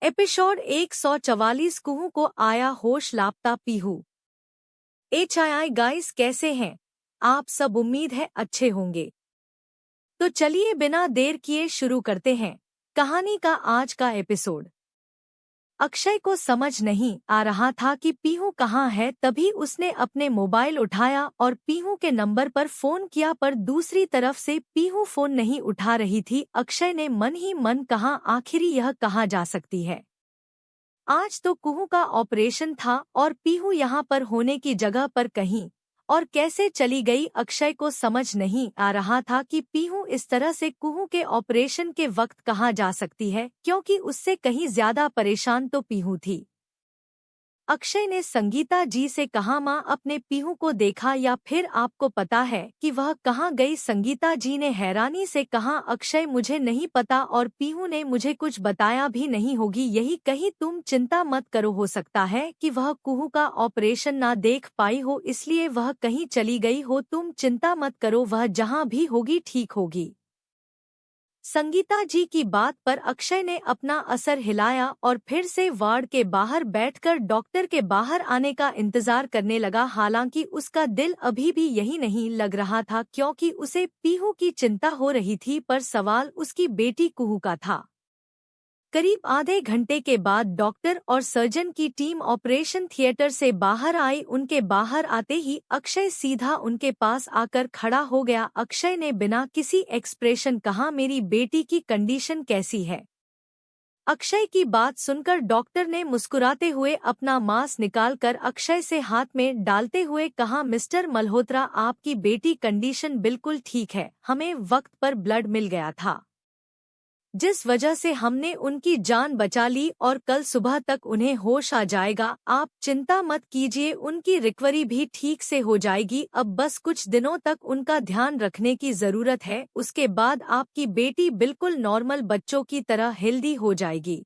Episode 144 कुहू को आया होश लापता पीहू। HII गाइस, कैसे हैं आप सब? उम्मीद है अच्छे होंगे। तो चलिए बिना देर किए शुरू करते हैं कहानी का आज का एपिसोड। अक्षय को समझ नहीं आ रहा था कि पीहू कहाँ है। तभी उसने अपने मोबाइल उठाया और पीहू के नंबर पर फोन किया, पर दूसरी तरफ से पीहू फोन नहीं उठा रही थी। अक्षय ने मन ही मन कहा, आखिर यह कहाँ जा सकती है। आज तो कुहू का ऑपरेशन था और पीहू यहाँ पर होने की जगह पर कहीं और कैसे चली गई। अक्षय को समझ नहीं आ रहा था कि पीहू इस तरह से कुहू के ऑपरेशन के वक्त कहाँ जा सकती है, क्योंकि उससे कहीं ज्यादा परेशान तो पीहू थी। अक्षय ने संगीता जी से कहा, माँ अपने पीहू को देखा या फिर आपको पता है कि वह कहाँ गई? संगीता जी ने हैरानी से कहा, अक्षय मुझे नहीं पता और पीहू ने मुझे कुछ बताया भी नहीं होगी। यही कहीं तुम चिंता मत करो, हो सकता है कि वह कुहू का ऑपरेशन ना देख पाई हो, इसलिए वह कहीं चली गई हो। तुम चिंता मत करो, वह जहाँ भी होगी ठीक होगी। संगीता जी की बात पर अक्षय ने अपना असर हिलाया और फिर से वार्ड के बाहर बैठकर डॉक्टर के बाहर आने का इंतजार करने लगा। हालांकि उसका दिल अभी भी यही नहीं लग रहा था, क्योंकि उसे पीहू की चिंता हो रही थी, पर सवाल उसकी बेटी कुहू का था। करीब आधे घंटे के बाद डॉक्टर और सर्जन की टीम ऑपरेशन थिएटर से बाहर आई। उनके बाहर आते ही अक्षय सीधा उनके पास आकर खड़ा हो गया। अक्षय ने बिना किसी एक्सप्रेशन कहा, मेरी बेटी की कंडीशन कैसी है? अक्षय की बात सुनकर डॉक्टर ने मुस्कुराते हुए अपना मास्क निकालकर अक्षय से हाथ में डालते हुए कहा, मिस्टर मल्होत्रा, आपकी बेटी कंडीशन बिल्कुल ठीक है। हमें वक्त पर ब्लड मिल गया था, जिस वजह से हमने उनकी जान बचा ली और कल सुबह तक उन्हें होश आ जाएगा। आप चिंता मत कीजिए, उनकी रिकवरी भी ठीक से हो जाएगी। अब बस कुछ दिनों तक उनका ध्यान रखने की जरूरत है, उसके बाद आपकी बेटी बिल्कुल नॉर्मल बच्चों की तरह हेल्दी हो जाएगी।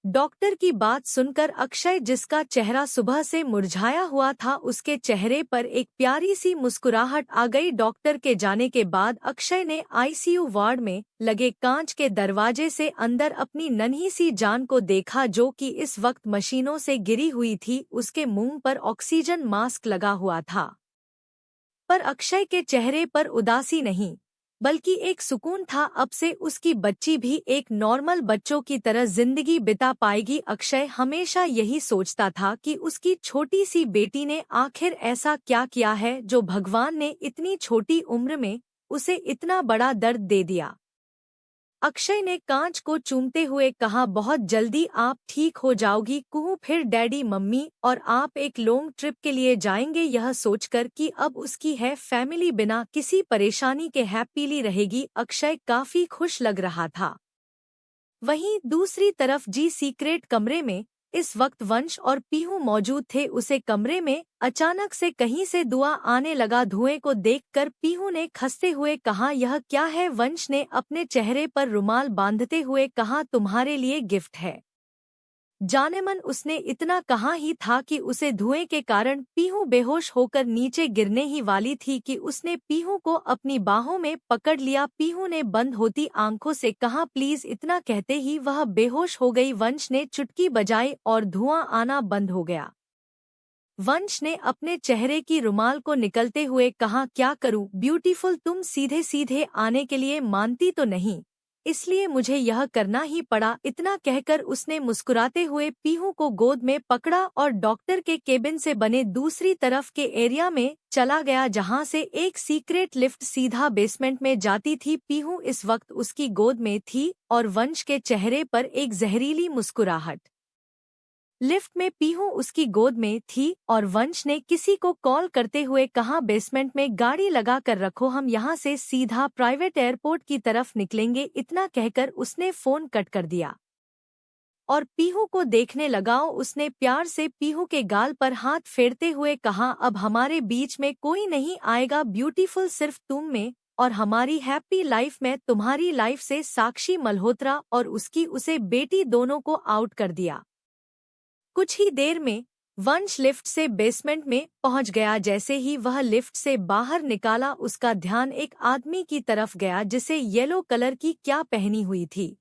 डॉक्टर की बात सुनकर अक्षय, जिसका चेहरा सुबह से मुरझाया हुआ था, उसके चेहरे पर एक प्यारी सी मुस्कुराहट आ गई। डॉक्टर के जाने के बाद अक्षय ने ICU वार्ड में लगे कांच के दरवाजे से अंदर अपनी नन्ही सी जान को देखा, जो कि इस वक्त मशीनों से गिरी हुई थी। उसके मुंह पर ऑक्सीजन मास्क लगा हुआ था, पर अक्षय के चेहरे पर उदासी नहीं बल्कि एक सुकून था। अब से उसकी बच्ची भी एक नॉर्मल बच्चों की तरह जिंदगी बिता पाएगी। अक्षय हमेशा यही सोचता था कि उसकी छोटी सी बेटी ने आखिर ऐसा क्या किया है जो भगवान ने इतनी छोटी उम्र में उसे इतना बड़ा दर्द दे दिया। अक्षय ने कांच को चूमते हुए कहा, बहुत जल्दी आप ठीक हो जाओगी कुहू, फिर डैडी मम्मी और आप एक लॉन्ग ट्रिप के लिए जाएंगे। यह सोचकर कि अब उसकी है फैमिली बिना किसी परेशानी के हैप्पीली रहेगी, अक्षय काफी खुश लग रहा था। वहीं दूसरी तरफ जी सीक्रेट कमरे में इस वक्त वंश और पीहू मौजूद थे। उसे कमरे में अचानक से कहीं से धुआं आने लगा। धुएं को देखकर पीहू ने खंसते हुए कहा, यह क्या है? वंश ने अपने चेहरे पर रुमाल बांधते हुए कहा, तुम्हारे लिए गिफ्ट है। जानेमन उसने इतना कहा ही था कि उसे धुएं के कारण पीहू बेहोश होकर नीचे गिरने ही वाली थी कि उसने पीहू को अपनी बाहों में पकड़ लिया। पीहू ने बंद होती आंखों से कहा, प्लीज। इतना कहते ही वह बेहोश हो गई। वंश ने चुटकी बजाई और धुआं आना बंद हो गया। वंश ने अपने चेहरे की रुमाल को निकलते हुए कहा, क्या करूं ब्यूटीफुल, तुम सीधे सीधे आने के लिए मानती तो नहीं, इसलिए मुझे यह करना ही पड़ा। इतना कहकर उसने मुस्कुराते हुए पीहू को गोद में पकड़ा और डॉक्टर के केबिन से बने दूसरी तरफ के एरिया में चला गया, जहां से एक सीक्रेट लिफ्ट सीधा बेसमेंट में जाती थी। पीहू इस वक्त उसकी गोद में थी और वंश के चेहरे पर एक जहरीली मुस्कुराहट। लिफ्ट में पीहू उसकी गोद में थी और वंश ने किसी को कॉल करते हुए कहा, बेसमेंट में गाड़ी लगा कर रखो, हम यहाँ से सीधा प्राइवेट एयरपोर्ट की तरफ निकलेंगे। इतना कहकर उसने फोन कट कर दिया और पीहू को देखने लगा। उसने प्यार से पीहू के गाल पर हाथ फेरते हुए कहा, अब हमारे बीच में कोई नहीं आएगा ब्यूटीफुल, सिर्फ तुम में और हमारी हैप्पी लाइफ में। तुम्हारी लाइफ से साक्षी मल्होत्रा और उसकी उसे बेटी दोनों को आउट कर दिया। कुछ ही देर में वंश लिफ्ट से बेसमेंट में पहुंच गया। जैसे ही वह लिफ्ट से बाहर निकाला, उसका ध्यान एक आदमी की तरफ गया जिसे येलो कलर की क्या पहनी हुई थी।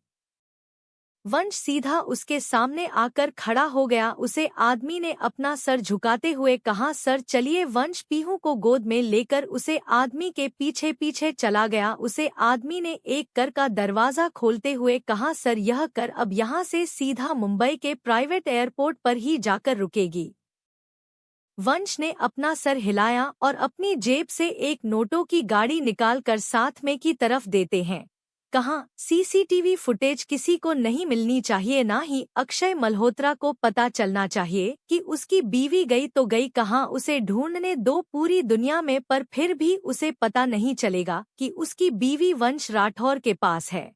वंश सीधा उसके सामने आकर खड़ा हो गया। उसे आदमी ने अपना सर झुकाते हुए कहा, सर चलिए। वंश पीहू को गोद में लेकर उसे आदमी के पीछे पीछे चला गया। उसे आदमी ने एक कर का दरवाजा खोलते हुए कहा, सर यह कर अब यहाँ से सीधा मुंबई के प्राइवेट एयरपोर्ट पर ही जाकर रुकेगी। वंश ने अपना सर हिलाया और अपनी जेब से एक नोटों की गाड़ी निकालकर साथ में की तरफ देते हैं। कहा, सीसीटीवी फुटेज किसी को नहीं मिलनी चाहिए, ना ही अक्षय मल्होत्रा को पता चलना चाहिए कि उसकी बीवी गई तो गई कहाँ। उसे ढूंढने दो पूरी दुनिया में, पर फिर भी उसे पता नहीं चलेगा कि उसकी बीवी वंश राठौर के पास है।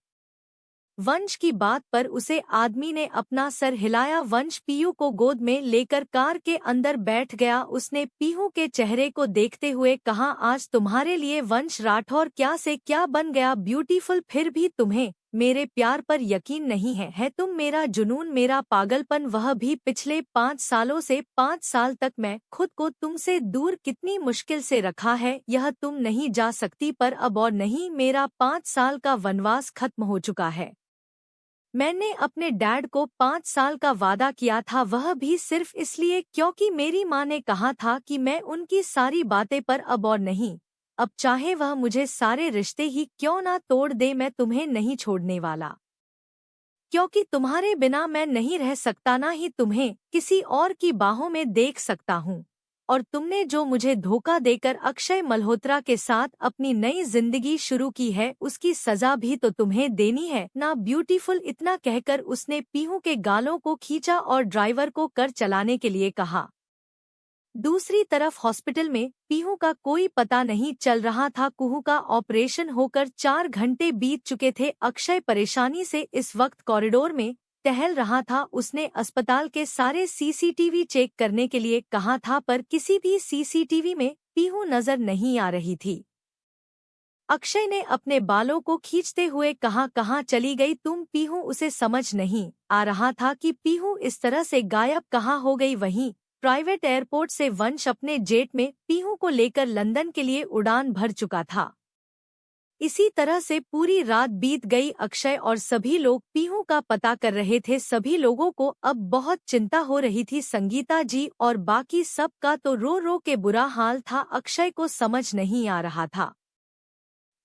वंश की बात पर उसे आदमी ने अपना सर हिलाया। वंश पीहू को गोद में लेकर कार के अंदर बैठ गया। उसने पीहू के चेहरे को देखते हुए कहा, आज तुम्हारे लिए वंश राठौर क्या से क्या बन गया ब्यूटीफुल। फिर भी तुम्हें मेरे प्यार पर यकीन नहीं है तुम मेरा जुनून, मेरा पागलपन, वह भी पिछले 5 सालों से। 5 साल तक मैं खुद को तुमसे दूर कितनी मुश्किल से रखा है, यह तुम नहीं जा सकती। पर अब और नहीं, मेरा 5 साल का वनवास खत्म हो चुका है। मैंने अपने डैड को 5 साल का वादा किया था, वह भी सिर्फ इसलिए क्योंकि मेरी माँ ने कहा था कि मैं उनकी सारी बातें पर अब और नहीं। अब चाहे वह मुझे सारे रिश्ते ही क्यों ना तोड़ दे, मैं तुम्हें नहीं छोड़ने वाला। क्योंकि तुम्हारे बिना मैं नहीं रह सकता, ना ही तुम्हें किसी और की बाहों में देख सकता हूँ। और तुमने जो मुझे धोखा देकर अक्षय मल्होत्रा के साथ अपनी नई जिंदगी शुरू की है, उसकी सजा भी तो तुम्हें देनी है ना ब्यूटीफुल। इतना कहकर उसने पीहू के गालों को खींचा और ड्राइवर को कर चलाने के लिए कहा। दूसरी तरफ हॉस्पिटल में पीहू का कोई पता नहीं चल रहा था। कुहू का ऑपरेशन होकर 4 घंटे बीत चुके थे। अक्षय परेशानी से इस वक्त कॉरिडोर में टहल रहा था। उसने अस्पताल के सारे सीसीटीवी चेक करने के लिए कहा था, पर किसी भी सीसीटीवी में पीहू नजर नहीं आ रही थी। अक्षय ने अपने बालों को खींचते हुए कहा, कहाँ चली गई तुम पीहू। उसे समझ नहीं आ रहा था कि पीहू इस तरह से गायब कहाँ हो गई। वहीं प्राइवेट एयरपोर्ट से वंश अपने जेट में पीहू को लेकर लंदन के लिए उड़ान भर चुका था। इसी तरह से पूरी रात बीत गई। अक्षय और सभी लोग पीहू का पता कर रहे थे। सभी लोगों को अब बहुत चिंता हो रही थी। संगीता जी और बाकी सब का तो रो रो के बुरा हाल था। अक्षय को समझ नहीं आ रहा था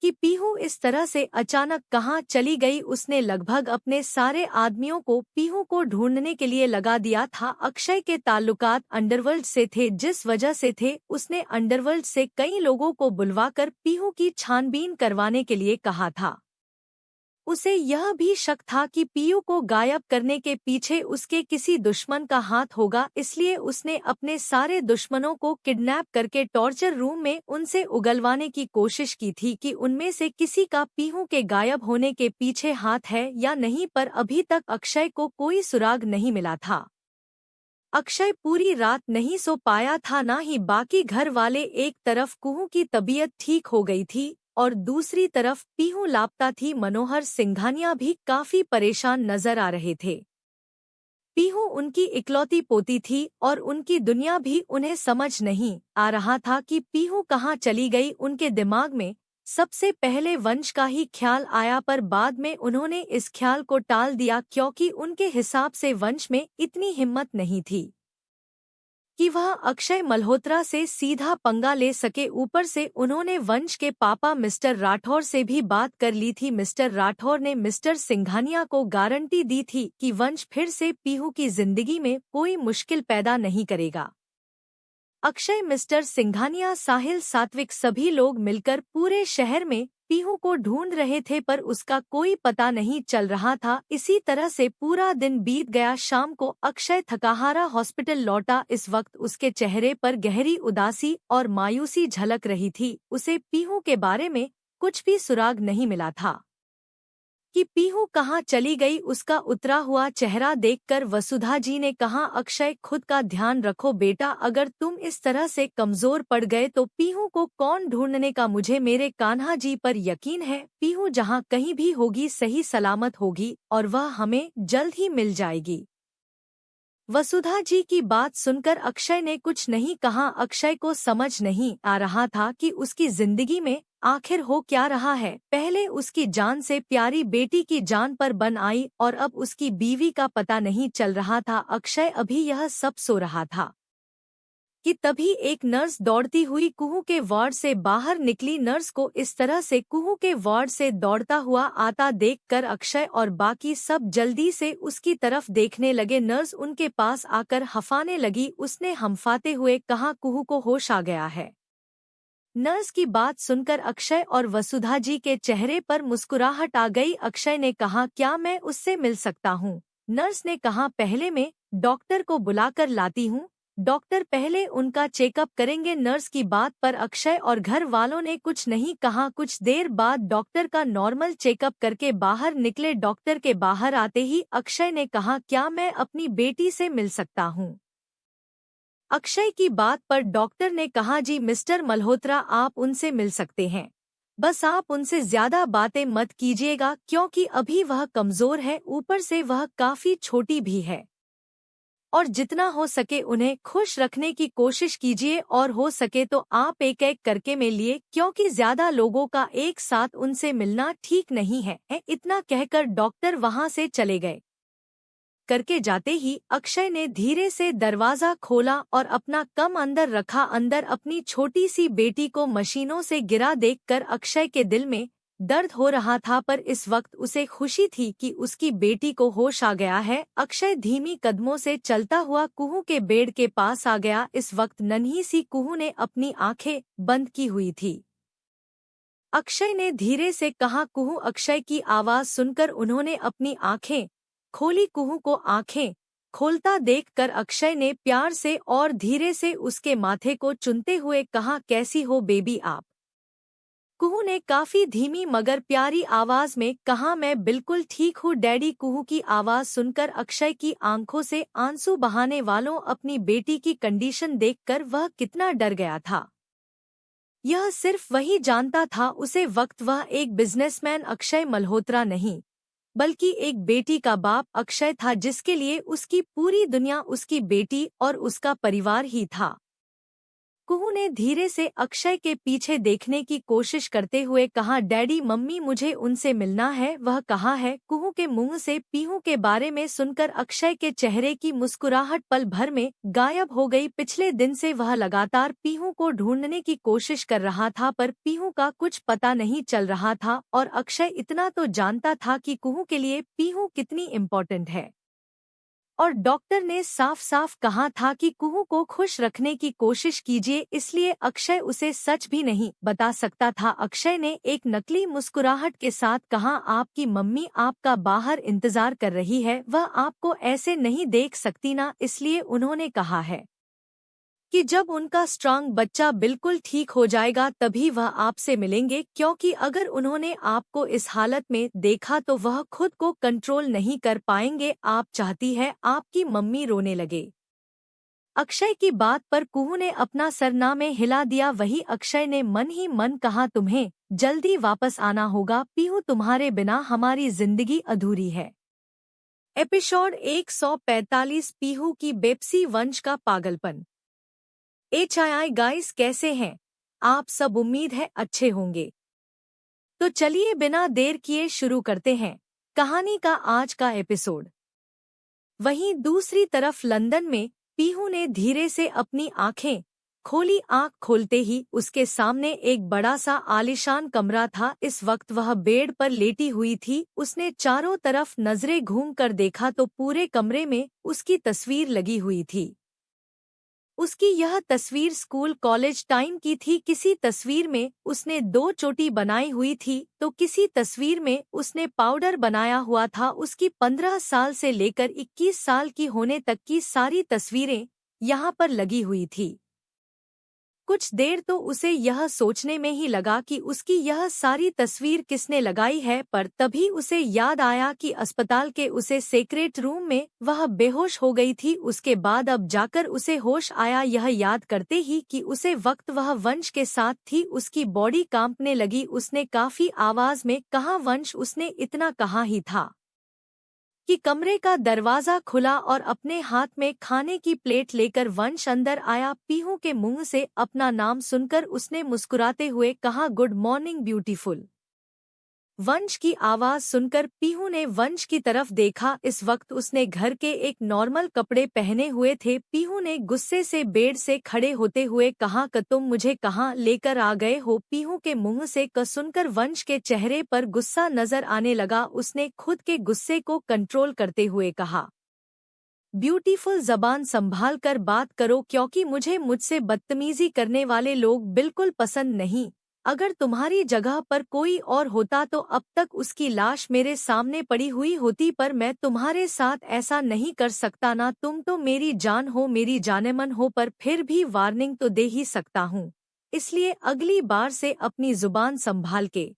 कि पीहू इस तरह से अचानक कहाँ चली गई। उसने लगभग अपने सारे आदमियों को पीहू को ढूंढने के लिए लगा दिया था। अक्षय के ताल्लुकात अंडरवर्ल्ड से थे, जिस वजह से थे उसने अंडरवर्ल्ड से कई लोगों को बुलवाकर पीहू की छानबीन करवाने के लिए कहा था। उसे यह भी शक था कि पीयू को गायब करने के पीछे उसके किसी दुश्मन का हाथ होगा, इसलिए उसने अपने सारे दुश्मनों को किडनैप करके टॉर्चर रूम में उनसे उगलवाने की कोशिश की थी कि उनमें से किसी का पीहू के गायब होने के पीछे हाथ है या नहीं। पर अभी तक अक्षय को कोई सुराग नहीं मिला था। अक्षय पूरी रात नहीं सो पाया था, ना ही बाकी घर वाले। एक तरफ कुहू की तबीयत ठीक हो गई थी और दूसरी तरफ पीहू लापता थी। मनोहर सिंघानिया भी काफी परेशान नजर आ रहे थे। पीहू उनकी इकलौती पोती थी और उनकी दुनिया भी उन्हें समझ नहीं आ रहा था कि पीहू कहाँ चली गई। उनके दिमाग में सबसे पहले वंश का ही ख्याल आया, पर बाद में उन्होंने इस ख्याल को टाल दिया क्योंकि उनके हिसाब से वंश में इतनी हिम्मत नहीं थी कि वह अक्षय मल्होत्रा से सीधा पंगा ले सके। ऊपर से उन्होंने वंश के पापा मिस्टर राठौर से भी बात कर ली थी। मिस्टर राठौर ने मिस्टर सिंघानिया को गारंटी दी थी कि वंश फिर से पीहू की जिंदगी में कोई मुश्किल पैदा नहीं करेगा। अक्षय, मिस्टर सिंघानिया, साहिल, सात्विक सभी लोग मिलकर पूरे शहर में पीहू को ढूंढ रहे थे, पर उसका कोई पता नहीं चल रहा था। इसी तरह से पूरा दिन बीत गया। शाम को अक्षय थकाहारा हॉस्पिटल लौटा। इस वक्त उसके चेहरे पर गहरी उदासी और मायूसी झलक रही थी। उसे पीहू के बारे में कुछ भी सुराग नहीं मिला था कि पीहू कहाँ चली गई। उसका उतरा हुआ चेहरा देखकर वसुधा जी ने कहा, अक्षय, खुद का ध्यान रखो बेटा, अगर तुम इस तरह से कमजोर पड़ गए तो पीहू को कौन ढूंढने का। मुझे मेरे कान्हा जी पर यकीन है, पीहू जहाँ कहीं भी होगी सही सलामत होगी और वह हमें जल्द ही मिल जाएगी। वसुधा जी की बात सुनकर अक्षय ने कुछ नहीं कहा। अक्षय को समझ नहीं आ रहा था कि उसकी जिंदगी में आखिर हो क्या रहा है। पहले उसकी जान से प्यारी बेटी की जान पर बन आई और अब उसकी बीवी का पता नहीं चल रहा था। अक्षय अभी यह सब सो रहा था कि तभी एक नर्स दौड़ती हुई कुहू के वार्ड से बाहर निकली। नर्स को इस तरह से कुहू के वार्ड से दौड़ता हुआ आता देखकर अक्षय और बाकी सब जल्दी से उसकी तरफ देखने लगे। नर्स उनके पास आकर हंफाने लगी। उसने हंफाते हुए कहा, कुहू को होश आ गया है। नर्स की बात सुनकर अक्षय और वसुधा जी के चेहरे पर मुस्कुराहट आ गई। अक्षय ने कहा, क्या मैं उससे मिल सकता हूँ? नर्स ने कहा, पहले मैं डॉक्टर को बुलाकर लाती हूँ। डॉक्टर पहले उनका चेकअप करेंगे। नर्स की बात पर अक्षय और घर वालों ने कुछ नहीं कहा। कुछ देर बाद डॉक्टर का नॉर्मल चेकअप करके बाहर निकले। डॉक्टर के बाहर आते ही अक्षय ने कहा, क्या मैं अपनी बेटी से मिल सकता हूँ? अक्षय की बात पर डॉक्टर ने कहा, जी मिस्टर मल्होत्रा, आप उनसे मिल सकते हैं। बस आप उनसे ज्यादा बातें मत कीजिएगा क्योंकि अभी वह कमजोर है, ऊपर से वह काफी छोटी भी है। और जितना हो सके उन्हें खुश रखने की कोशिश कीजिए और हो सके तो आप एक एक करके मिलिए क्योंकि ज्यादा लोगों का एक साथ उनसे मिलना ठीक नहीं है। इतना कहकर डॉक्टर वहां से चले गए। करके जाते ही अक्षय ने धीरे से दरवाजा खोला और अपना कम अंदर रखा। अंदर अपनी छोटी सी बेटी को मशीनों से गिरा देखकर अक्षय के दिल में दर्द हो रहा था, पर इस वक्त उसे खुशी थी कि उसकी बेटी को होश आ गया है। अक्षय धीमी कदमों से चलता हुआ कुहू के बेड के पास आ गया। इस वक्त नन्ही सी कुहू ने अपनी आंखें बंद की हुई थी। अक्षय ने धीरे से कहा, कुहू। अक्षय की आवाज सुनकर उन्होंने अपनी आंखें खोली। कुहू को आंखें खोलता देखकर अक्षय ने प्यार से और धीरे से उसके माथे को चुनते हुए कहा, कैसी हो बेबी आप? कुहू ने काफी धीमी मगर प्यारी आवाज में कहा, मैं बिल्कुल ठीक हूँ डैडी। कुहू की आवाज सुनकर अक्षय की आंखों से आंसू बहाने वालों अपनी बेटी की कंडीशन देखकर वह कितना डर गया था। यह सिर्फ वही जानता था। उसे वक्त वह एक बिजनेसमैन अक्षय मल्होत्रा नहीं बल्कि एक बेटी का बाप अक्षय था, जिसके लिए उसकी पूरी दुनिया उसकी बेटी और उसका परिवार ही था। कुहू ने धीरे से अक्षय के पीछे देखने की कोशिश करते हुए कहा, डैडी मम्मी मुझे उनसे मिलना है। वह कहाँ है? कुहू के मुंह से पीहू के बारे में सुनकर अक्षय के चेहरे की मुस्कुराहट पल भर में गायब हो गई। पिछले दिन से वह लगातार पीहू को ढूंढने की कोशिश कर रहा था, पर पीहू का कुछ पता नहीं चल रहा था। और अक्षय इतना तो जानता था कि कुहू के लिए पीहू कितनी इम्पोर्टेंट है। और डॉक्टर ने साफ साफ कहा था कि कुहू को खुश रखने की कोशिश कीजिए, इसलिए अक्षय उसे सच भी नहीं बता सकता था। अक्षय ने एक नकली मुस्कुराहट के साथ कहा, आपकी मम्मी आपका बाहर इंतजार कर रही है। वह आपको ऐसे नहीं देख सकती ना, इसलिए उन्होंने कहा है कि जब उनका स्ट्रांग बच्चा बिल्कुल ठीक हो जाएगा तभी वह आपसे मिलेंगे, क्योंकि अगर उन्होंने आपको इस हालत में देखा तो वह खुद को कंट्रोल नहीं कर पाएंगे। आप चाहती है आपकी मम्मी रोने लगे? अक्षय की बात पर कुहू ने अपना सरना में हिला दिया। वही अक्षय ने मन ही मन कहा, तुम्हें जल्दी वापस आना होगा पीहू, तुम्हारे बिना हमारी जिंदगी अधूरी है। एपिसोड 145 पीहू की बेपसी वंश का पागलपन। HII गाइस, कैसे हैं आप सब? उम्मीद है अच्छे होंगे। तो चलिए बिना देर किए शुरू करते हैं कहानी का आज का एपिसोड। वहीं दूसरी तरफ लंदन में पीहू ने धीरे से अपनी आंखें खोली। आंख खोलते ही उसके सामने एक बड़ा सा आलीशान कमरा था। इस वक्त वह बेड पर लेटी हुई थी। उसने चारों तरफ नजरें घूम कर देखा तो पूरे कमरे में उसकी तस्वीर लगी हुई थी। उसकी यह तस्वीर स्कूल कॉलेज टाइम की थी। किसी तस्वीर में उसने 2 चोटी बनाई हुई थी तो किसी तस्वीर में उसने पाउडर बनाया हुआ था। उसकी 15 साल से लेकर 21 साल की होने तक की सारी तस्वीरें यहाँ पर लगी हुई थी। कुछ देर तो उसे यह सोचने में ही लगा कि उसकी यह सारी तस्वीर किसने लगाई है, पर तभी उसे याद आया कि अस्पताल के उसे सेक्रेट रूम में वह बेहोश हो गई थी। उसके बाद अब जाकर उसे होश आया। यह याद करते ही कि उसे वक्त वह वंश के साथ थी, उसकी बॉडी कांपने लगी। उसने काफी आवाज में कहा, वंश? उसने इतना कहा ही था। कि कमरे का दरवाजा खुला और अपने हाथ में खाने की प्लेट लेकर वंश अंदर आया। पीहू के मुंह से अपना नाम सुनकर उसने मुस्कुराते हुए कहा, गुड मॉर्निंग ब्यूटीफुल। वंश की आवाज सुनकर पीहू ने वंश की तरफ देखा। इस वक्त उसने घर के एक नॉर्मल कपड़े पहने हुए थे। पीहू ने गुस्से से बेड से खड़े होते हुए कहा, कि तुम मुझे कहाँ लेकर आ गए हो। पीहू के मुंह से क सुनकर वंश के चेहरे पर गुस्सा नजर आने लगा। उसने खुद के गुस्से को कंट्रोल करते हुए कहा, ब्यूटीफुल, जबान संभाल कर बात करो, क्योंकि मुझे मुझसे बदतमीजी करने वाले लोग बिल्कुल पसंद नहीं। अगर तुम्हारी जगह पर कोई और होता तो अब तक उसकी लाश मेरे सामने पड़ी हुई होती, पर मैं तुम्हारे साथ ऐसा नहीं कर सकता ना। तुम तो मेरी जान हो, मेरी जानेमन हो, पर फिर भी वार्निंग तो दे ही सकता हूँ, इसलिए अगली बार से अपनी जुबान संभाल के।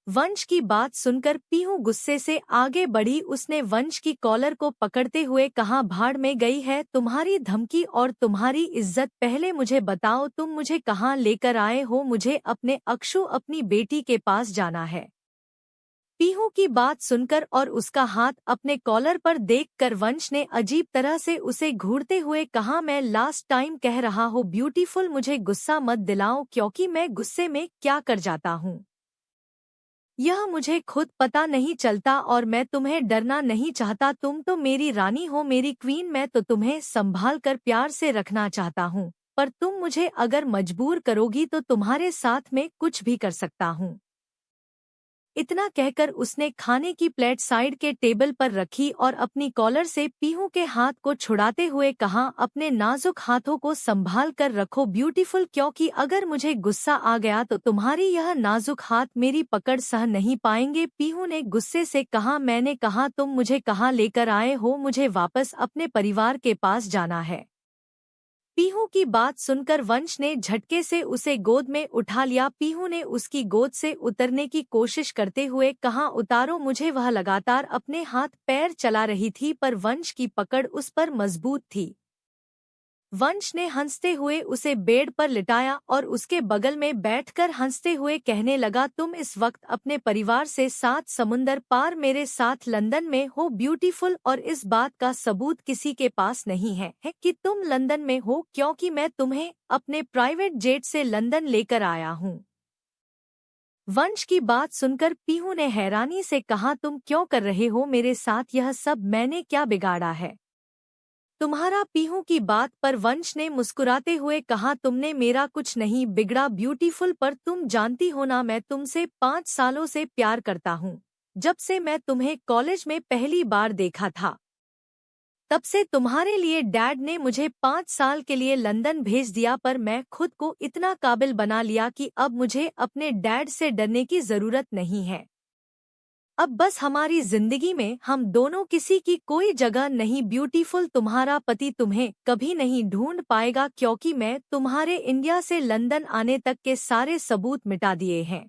वंश की बात सुनकर पीहू गुस्से से आगे बढ़ी। उसने वंश की कॉलर को पकड़ते हुए कहा, भाड़ में गई है तुम्हारी धमकी और तुम्हारी इज्जत। पहले मुझे बताओ, तुम मुझे कहाँ लेकर आए हो। मुझे अपने अक्षु, अपनी बेटी के पास जाना है। पीहू की बात सुनकर और उसका हाथ अपने कॉलर पर देखकर वंश ने अजीब तरह से उसे घूरते हुए कहा, मैं लास्ट टाइम कह रहा हूँ ब्यूटीफुल, मुझे गुस्सा मत दिलाओ, क्योंकि मैं गुस्से में क्या कर जाता हूँ यह मुझे खुद पता नहीं चलता, और मैं तुम्हें डरना नहीं चाहता। तुम तो मेरी रानी हो, मेरी क्वीन। मैं तो तुम्हें संभाल कर प्यार से रखना चाहता हूँ, पर तुम मुझे अगर मजबूर करोगी तो तुम्हारे साथ में कुछ भी कर सकता हूँ। इतना कहकर उसने खाने की प्लेट साइड के टेबल पर रखी और अपनी कॉलर से पीहू के हाथ को छुड़ाते हुए कहा, अपने नाजुक हाथों को संभाल कर रखो ब्यूटीफुल, क्योंकि अगर मुझे गुस्सा आ गया तो तुम्हारी यह नाजुक हाथ मेरी पकड़ सह नहीं पाएंगे। पीहू ने गुस्से से कहा, मैंने कहा तुम मुझे कहाँ लेकर आए हो, मुझे वापस अपने परिवार के पास जाना है। पीहू की बात सुनकर वंश ने झटके से उसे गोद में उठा लिया। पीहू ने उसकी गोद से उतरने की कोशिश करते हुए कहा, उतारो मुझे। वह लगातार अपने हाथ पैर चला रही थी, पर वंश की पकड़ उस पर मजबूत थी। वंश ने हंसते हुए उसे बेड पर लिटाया और उसके बगल में बैठकर हंसते हुए कहने लगा, तुम इस वक्त अपने परिवार से 7 समुंदर पार मेरे साथ लंदन में हो ब्यूटीफुल, और इस बात का सबूत किसी के पास नहीं है कि तुम लंदन में हो, क्योंकि मैं तुम्हें अपने प्राइवेट जेट से लंदन लेकर आया हूँ। वंश की बात सुनकर पीहू ने हैरानी से कहा, तुम क्यों कर रहे हो मेरे साथ यह सब, मैंने क्या बिगाड़ा है तुम्हारा। पीहू की बात पर वंश ने मुस्कुराते हुए कहा, तुमने मेरा कुछ नहीं बिगड़ा ब्यूटीफुल, पर तुम जानती हो ना, मैं तुमसे 5 सालों से प्यार करता हूँ। जब से मैं तुम्हें कॉलेज में पहली बार देखा था, तब से तुम्हारे लिए डैड ने मुझे 5 साल के लिए लंदन भेज दिया, पर मैं खुद को इतना काबिल बना लिया कि अब मुझे अपने डैड से डरने की जरूरत नहीं है। अब बस हमारी जिंदगी में हम दोनों, किसी की कोई जगह नहीं ब्यूटीफुल। तुम्हारा पति तुम्हें कभी नहीं ढूंढ पाएगा, क्योंकि मैं तुम्हारे इंडिया से लंदन आने तक के सारे सबूत मिटा दिए हैं।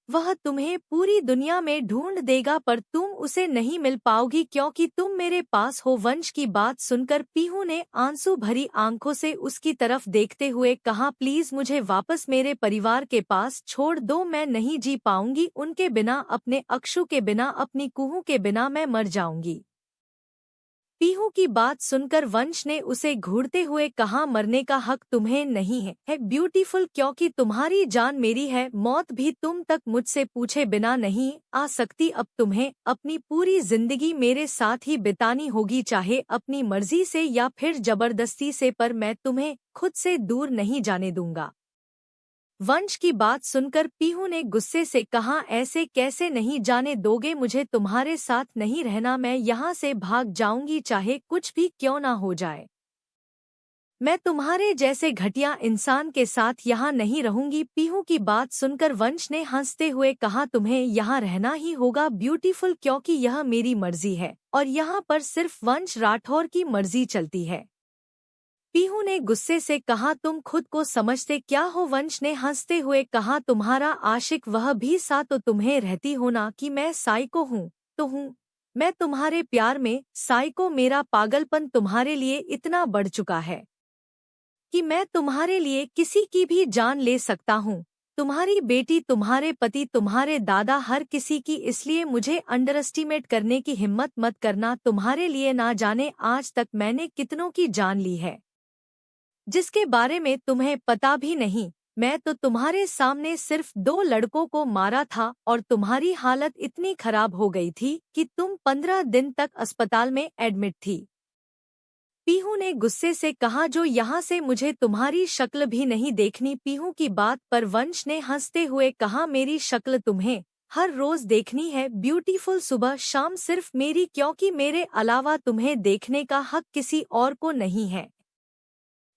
वह तुम्हें पूरी दुनिया में ढूंढ देगा, पर तुम उसे नहीं मिल पाओगी, क्योंकि तुम मेरे पास हो। वंश की बात सुनकर पीहू ने आंसू भरी आंखों से उसकी तरफ देखते हुए कहा, प्लीज मुझे वापस मेरे परिवार के पास छोड़ दो, मैं नहीं जी पाऊंगी उनके बिना, अपने अक्षु के बिना, अपनी कुहू के बिना मैं मर जाऊंगी। पीहू की बात सुनकर वंश ने उसे घूरते हुए कहा, मरने का हक तुम्हें नहीं है ब्यूटीफुल, क्योंकि तुम्हारी जान मेरी है। मौत भी तुम तक मुझसे पूछे बिना नहीं आ सकती। अब तुम्हें अपनी पूरी जिंदगी मेरे साथ ही बितानी होगी, चाहे अपनी मर्जी से या फिर जबरदस्ती से, पर मैं तुम्हें खुद से दूर नहीं जाने दूंगा। वंश की बात सुनकर पीहू ने गुस्से से कहा, ऐसे कैसे नहीं जाने दोगे मुझे, तुम्हारे साथ नहीं रहना, मैं यहाँ से भाग जाऊंगी, चाहे कुछ भी क्यों ना हो जाए। मैं तुम्हारे जैसे घटिया इंसान के साथ यहाँ नहीं रहूंगी। पीहू की बात सुनकर वंश ने हंसते हुए कहा, तुम्हें यहाँ रहना ही होगा ब्यूटीफुल, क्योंकि यह मेरी मर्जी है और यहाँ पर सिर्फ वंश राठौर की मर्जी चलती है। पीहू ने गुस्से से कहा, तुम खुद को समझते क्या हो। वंश ने हंसते हुए कहा, तुम्हारा आशिक वह भी सा तो तुम्हें रहती हो ना कि मैं साइको हूँ, तो हूँ मैं तुम्हारे प्यार में साइको। मेरा पागलपन तुम्हारे लिए इतना बढ़ चुका है कि मैं तुम्हारे लिए किसी की भी जान ले सकता हूँ। तुम्हारी बेटी, तुम्हारे पति, तुम्हारे दादा, हर किसी की, इसलिए मुझे अंडर एस्टिमेट करने की हिम्मत मत करना। तुम्हारे लिए ना जाने आज तक मैंने कितनों की जान ली है, जिसके बारे में तुम्हें पता भी नहीं। मैं तो तुम्हारे सामने सिर्फ 2 लड़कों को मारा था और तुम्हारी हालत इतनी खराब हो गई थी कि तुम 15 दिन तक अस्पताल में एडमिट थी। पीहू ने गुस्से से कहा, जो यहाँ से मुझे तुम्हारी शक्ल भी नहीं देखनी। पीहू की बात पर वंश ने हंसते हुए कहा, मेरी शक्ल तुम्हें हर रोज देखनी है, ब्यूटीफुल, सुबह शाम, सिर्फ मेरी, क्योंकि मेरे अलावा तुम्हें देखने का हक किसी और को नहीं है।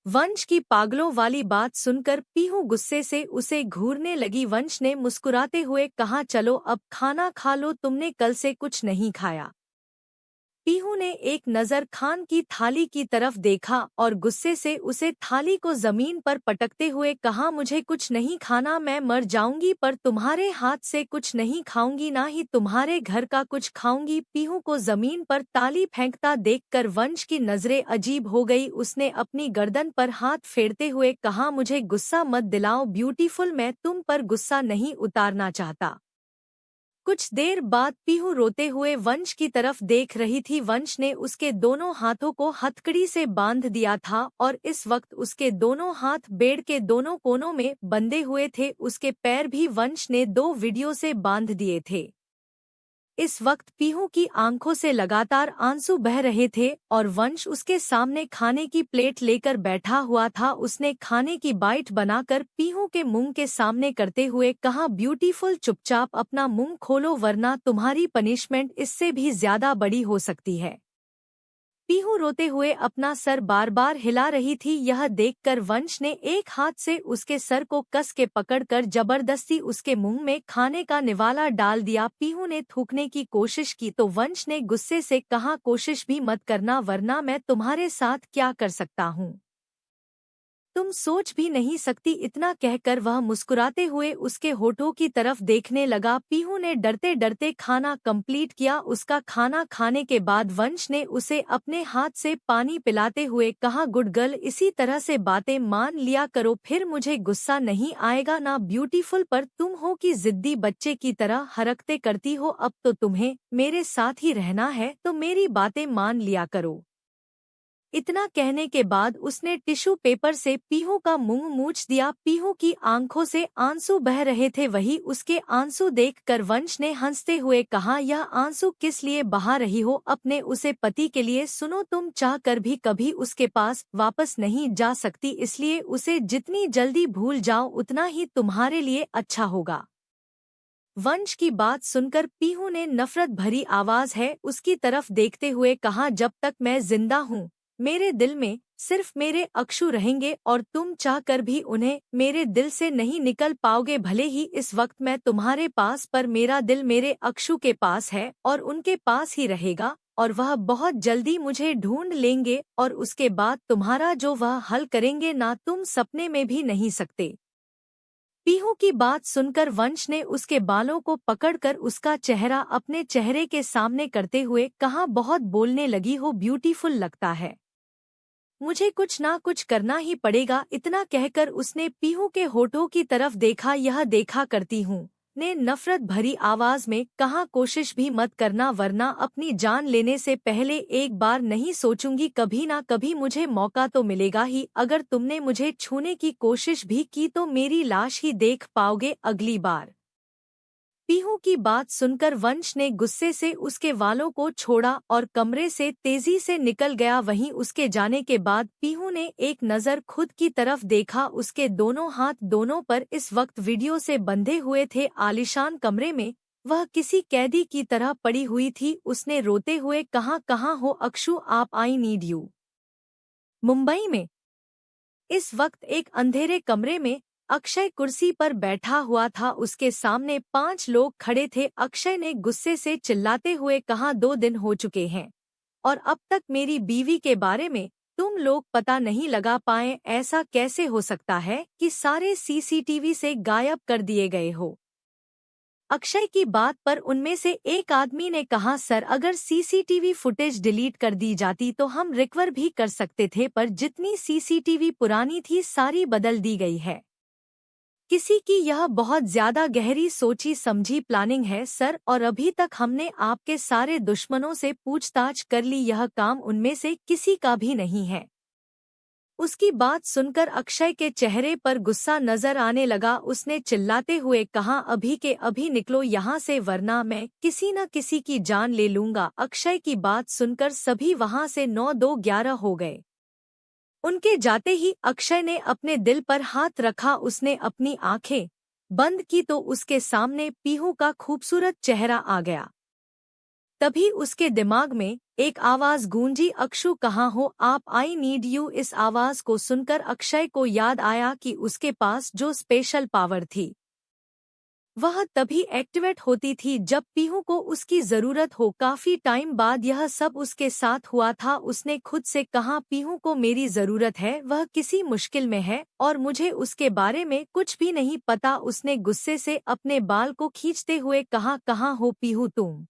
वंश की पागलों वाली बात सुनकर पीहू गुस्से से उसे घूरने लगी। वंश ने मुस्कुराते हुए कहा, चलो अब खाना खा लो, तुमने कल से कुछ नहीं खाया। पीहू ने एक नज़र खान की थाली की तरफ देखा और गुस्से से उसे थाली को जमीन पर पटकते हुए कहा, मुझे कुछ नहीं खाना, मैं मर जाऊंगी पर तुम्हारे हाथ से कुछ नहीं खाऊंगी, ना ही तुम्हारे घर का कुछ खाऊंगी। पीहू को जमीन पर ताली फेंकता देखकर वंश की नजरें अजीब हो गई। उसने अपनी गर्दन पर हाथ फेरते हुए कहा, मुझे गुस्सा मत दिलाओ ब्यूटीफुल, मैं तुम पर गुस्सा नहीं उतारना चाहता। कुछ देर बाद पीहू रोते हुए वंश की तरफ देख रही थी। वंश ने उसके दोनों हाथों को हथकड़ी से बांध दिया था और इस वक्त उसके दोनों हाथ बेड के दोनों कोनों में बंधे हुए थे। उसके पैर भी वंश ने 2 वीडियो से बांध दिए थे। इस वक्त पीहू की आंखों से लगातार आंसू बह रहे थे और वंश उसके सामने खाने की प्लेट लेकर बैठा हुआ था। उसने खाने की बाइट बनाकर पीहू के मुंह के सामने करते हुए कहा, ब्यूटीफुल, चुपचाप अपना मुंह खोलो वरना तुम्हारी पनिशमेंट इससे भी ज्यादा बड़ी हो सकती है। पीहू रोते हुए अपना सर बार बार हिला रही थी। यह देखकर वंश ने एक हाथ से उसके सर को कस के पकड़कर जबरदस्ती उसके मुंह में खाने का निवाला डाल दिया। पीहू ने थूकने की कोशिश की तो वंश ने गुस्से से कहा, कोशिश भी मत करना वरना मैं तुम्हारे साथ क्या कर सकता हूँ, तुम सोच भी नहीं सकती। इतना कहकर वह मुस्कुराते हुए उसके होठों की तरफ देखने लगा। पीहू ने डरते डरते खाना कंप्लीट किया। उसका खाना खाने के बाद वंश ने उसे अपने हाथ से पानी पिलाते हुए कहा, गुड गर्ल, इसी तरह से बातें मान लिया करो, फिर मुझे गुस्सा नहीं आएगा ना ब्यूटीफुल। पर तुम हो कि जिद्दी बच्चे की तरह हरकतें करती हो, अब तो तुम्हें मेरे साथ ही रहना है तो मेरी बातें मान लिया करो। इतना कहने के बाद उसने टिश्यू पेपर से पीहू का मुंह मूछ दिया। पीहू की आंखों से आंसू बह रहे थे। वही उसके आंसू देखकर वंश ने हंसते हुए कहा, यह आंसू किस लिए बहा रही हो? अपने उसे पति के लिए। सुनो, तुम चाह कर भी कभी उसके पास वापस नहीं जा सकती, इसलिए उसे जितनी जल्दी भूल जाओ उतना ही तुम्हारे लिए अच्छा होगा। वंश की बात सुनकर पीहू ने नफरत भरी आवाज है उसकी तरफ देखते हुए कहा, जब तक मैं जिंदा हूँ मेरे दिल में सिर्फ मेरे अक्षु रहेंगे और तुम चाहकर भी उन्हें मेरे दिल से नहीं निकल पाओगे। भले ही इस वक्त मैं तुम्हारे पास, पर मेरा दिल मेरे अक्षु के पास है और उनके पास ही रहेगा और वह बहुत जल्दी मुझे ढूंढ लेंगे और उसके बाद तुम्हारा जो वह हल करेंगे ना तुम सपने में भी नहीं सकते। पीहू की बात सुनकर वंश ने उसके बालों को पकड़कर उसका चेहरा अपने चेहरे के सामने करते हुए कहा, बहुत बोलने लगी हो, ब्यूटीफुल लगता है, मुझे कुछ ना कुछ करना ही पड़ेगा। इतना कहकर उसने पीहू के होठों की तरफ देखा। यह देखा करती हूँ, ने नफरत भरी आवाज में कहा, कोशिश भी मत करना वरना अपनी जान लेने से पहले एक बार नहीं सोचूंगी। कभी ना कभी मुझे मौका तो मिलेगा ही, अगर तुमने मुझे छूने की कोशिश भी की तो मेरी लाश ही देख पाओगे अगली बार। पीहू की बात सुनकर वंश ने गुस्से से उसके वालों को छोड़ा और कमरे से तेजी से निकल गया। वहीं उसके जाने के बाद पीहू ने एक नज़र खुद की तरफ देखा। उसके दोनों हाथ दोनों पर इस वक्त वीडियो से बंधे हुए थे। आलीशान कमरे में वह किसी कैदी की तरह पड़ी हुई थी। उसने रोते हुए कहा, कहाँ हो अक्षु आप? I need you. मुंबई में इस वक्त एक अंधेरे कमरे में अक्षय कुर्सी पर बैठा हुआ था। उसके सामने 5 लोग खड़े थे। अक्षय ने गुस्से से चिल्लाते हुए कहा, 2 दिन हो चुके हैं और अब तक मेरी बीवी के बारे में तुम लोग पता नहीं लगा पाए। ऐसा कैसे हो सकता है कि सारे सीसीटीवी से गायब कर दिए गए हो? अक्षय की बात पर उनमें से एक आदमी ने कहा, सर, अगर सीसीटीवी फुटेज डिलीट कर दी जाती तो हम रिकवर भी कर सकते थे, पर जितनी सीसीटीवी पुरानी थी सारी बदल दी गई है। किसी की यह बहुत ज्यादा गहरी सोची समझी प्लानिंग है सर, और अभी तक हमने आपके सारे दुश्मनों से पूछताछ कर ली, यह काम उनमें से किसी का भी नहीं है। उसकी बात सुनकर अक्षय के चेहरे पर गुस्सा नजर आने लगा। उसने चिल्लाते हुए कहा, अभी के अभी निकलो यहाँ से, वरना मैं किसी न किसी की जान ले लूंगा। अक्षय की बात सुनकर सभी वहां से 9-2-11 हो गए। उनके जाते ही अक्षय ने अपने दिल पर हाथ रखा। उसने अपनी आंखें बंद की तो उसके सामने पीहू का खूबसूरत चेहरा आ गया। तभी उसके दिमाग में एक आवाज गूंजी, अक्षु कहाँ हो आप, आई नीड यू। इस आवाज को सुनकर अक्षय को याद आया कि उसके पास जो स्पेशल पावर थी वह तभी एक्टिवेट होती थी जब पीहू को उसकी जरूरत हो। काफी टाइम बाद यह सब उसके साथ हुआ था। उसने खुद से कहा, पीहू को मेरी जरूरत है, वह किसी मुश्किल में है और मुझे उसके बारे में कुछ भी नहीं पता। उसने गुस्से से अपने बाल को खींचते हुए कहा, कहाँ हो पीहू तुम।